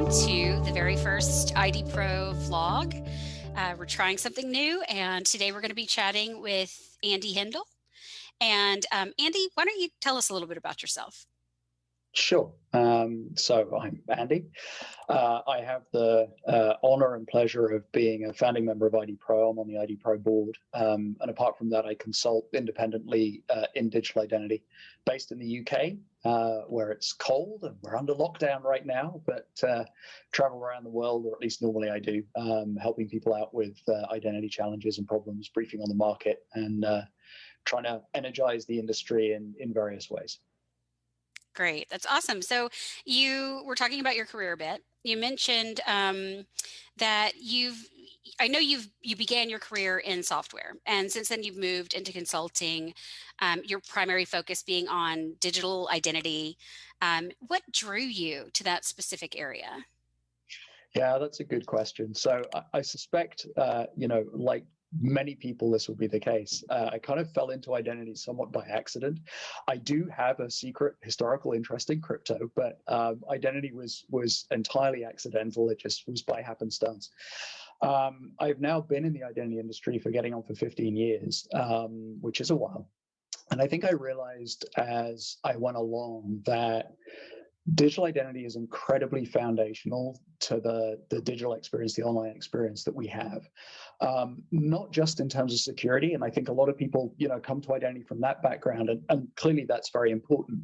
to the very first IDPro vlog. We're trying something new, and today we're going to be chatting with Andi Hindle. And Andi, why don't you tell us a little bit about yourself? Sure. So I'm Andy. I have the honor and pleasure of being a founding member of IDPro. I'm on the IDPro board. And apart from that, I consult independently in digital identity based in the UK, where it's cold and we're under lockdown right now, but travel around the world, or at least normally I do, helping people out with identity challenges and problems, briefing on the market, and trying to energize the industry in various ways. Great. That's awesome. So you were talking about your career a bit. You mentioned that I know you began your career in software, and since then you've moved into consulting, your primary focus being on digital identity. What drew you to that specific area? Yeah, that's a good question. So I suspect, like many people, this will be the case. I kind of fell into identity somewhat by accident. I do have a secret historical interest in crypto, but identity was entirely accidental. It just was by happenstance. I've now been in the identity industry for getting on for 15 years, which is a while. And I think I realized as I went along that digital identity is incredibly foundational to the digital experience, the online experience that we have, not just in terms of security. And I think a lot of people, come to identity from that background, and clearly that's very important,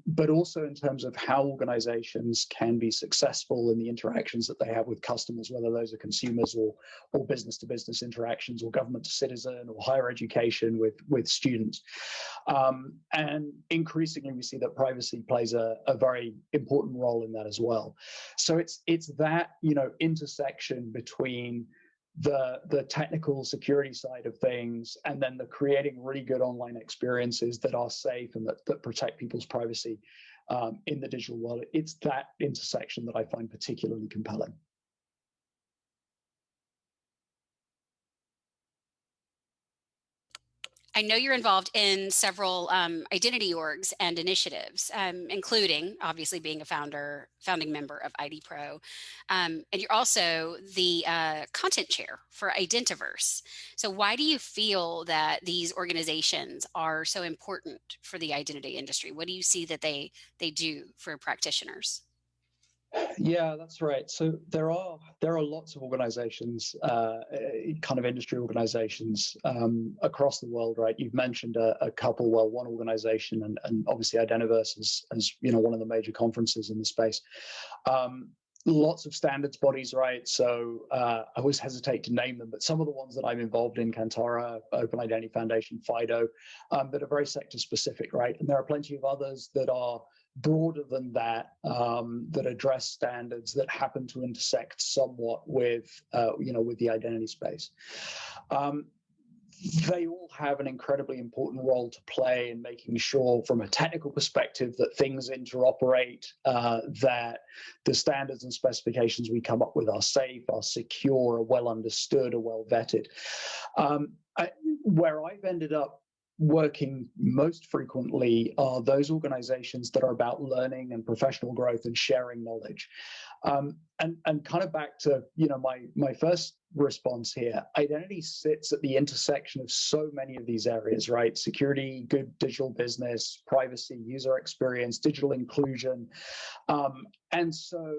but also in terms of how organizations can be successful in the interactions that they have with customers, whether those are consumers or business to business interactions, or government to citizen, or higher education with students. And increasingly, we see that privacy plays a very important role in that as well. So it's that intersection between the technical security side of things, and then the creating really good online experiences that are safe and that protect people's privacy in the digital world. It's that intersection that I find particularly compelling. I know you're involved in several identity orgs and initiatives, including obviously being a founding member of IDPro. And you're also the content chair for Identiverse. So why do you feel that these organizations are so important for the identity industry? What do you see that they do for practitioners? Yeah, that's right. So there are lots of organizations, kind of industry organizations across the world, right? You've mentioned a couple. Well, one organization, and obviously Identiverse as one of the major conferences in the space. Lots of standards bodies, right? So I always hesitate to name them, but some of the ones that I'm involved in, Kantara, Open Identity Foundation, FIDO, that are very sector specific, right? And there are plenty of others that are broader than that, that address standards that happen to intersect somewhat with the identity space. They all have an incredibly important role to play in making sure, from a technical perspective, that things interoperate, that the standards and specifications we come up with are safe, are secure, are well understood, are well vetted. Where I've ended up working most frequently are those organizations that are about learning and professional growth and sharing knowledge. And kind of back to my first response here, identity sits at the intersection of so many of these areas, right? Security, good digital business, privacy, user experience, digital inclusion. And so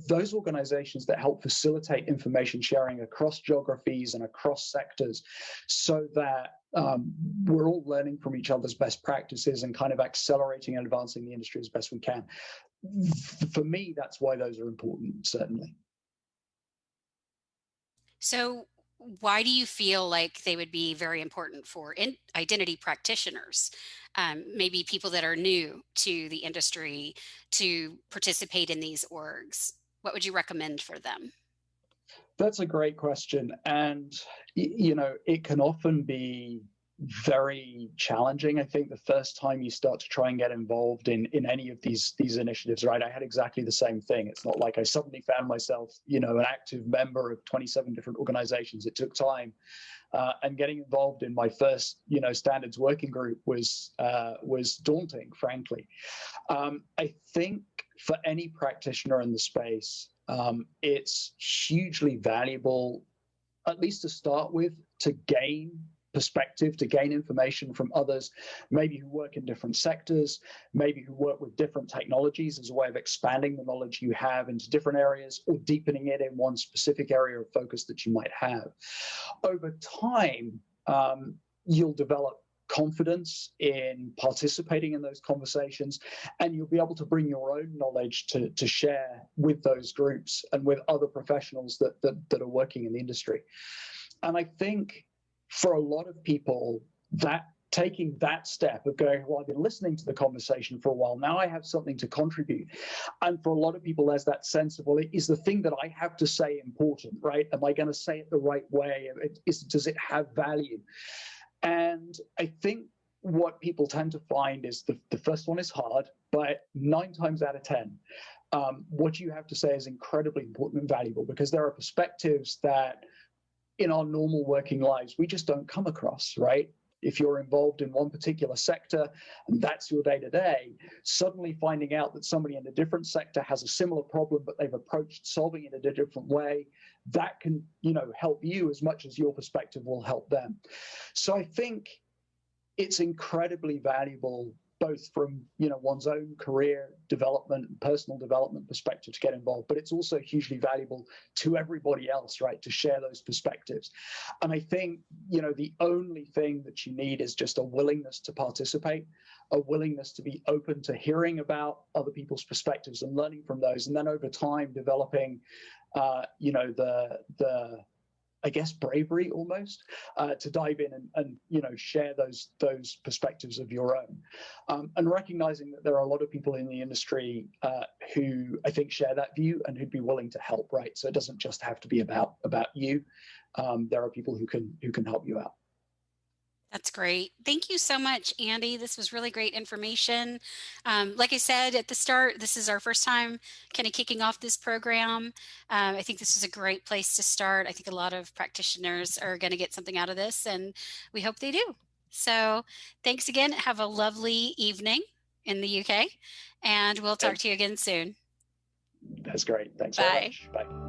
those organizations that help facilitate information sharing across geographies and across sectors, so that we're all learning from each other's best practices and kind of accelerating and advancing the industry as best we can. For me, that's why those are important, certainly. So why do you feel like they would be very important for identity practitioners, maybe people that are new to the industry, to participate in these orgs? What would you recommend for them? That's a great question. And, it can often be very challenging. I think the first time you start to try and get involved in any of these initiatives, right? I had exactly the same thing. It's not like I suddenly found myself, an active member of 27 different organizations. It took time. And getting involved in my first, standards working group was daunting, frankly. I think for any practitioner in the space, it's hugely valuable, at least to start with, to gain perspective, to gain information from others, maybe who work in different sectors, maybe who work with different technologies as a way of expanding the knowledge you have into different areas or deepening it in one specific area of focus that you might have. Over time, you'll develop confidence in participating in those conversations, and you'll be able to bring your own knowledge to share with those groups and with other professionals that are working in the industry. And I think for a lot of people, that taking that step of going, well, I've been listening to the conversation for a while, now I have something to contribute. And for a lot of people, there's that sense of, well, is the thing that I have to say important, right? Am I going to say it the right way? Does it have value? And I think what people tend to find is the first one is hard, but 9 times out of 10, what you have to say is incredibly important and valuable, because there are perspectives that in our normal working lives, we just don't come across, right? If you're involved in one particular sector and that's your day-to-day, suddenly finding out that somebody in a different sector has a similar problem, but they've approached solving it in a different way, that can, help you as much as your perspective will help them. So I think it's incredibly valuable, both from one's own career development and personal development perspective, to get involved, but it's also hugely valuable to everybody else, right, to share those perspectives. And I think the only thing that you need is just a willingness to participate, a willingness to be open to hearing about other people's perspectives and learning from those, and then over time developing the I guess bravery almost to dive in and share those perspectives of your own, and recognizing that there are a lot of people in the industry who I think share that view and who'd be willing to help. Right, so it doesn't just have to be about you. There are people who can help you out. That's great. Thank you so much, Andy. This was really great information. Like I said at the start, this is our first time kind of kicking off this program. I think this is a great place to start. I think a lot of practitioners are going to get something out of this, and we hope they do. So thanks again. Have a lovely evening in the UK, and we'll talk to you again soon. That's great. Thanks very Bye. much. Bye.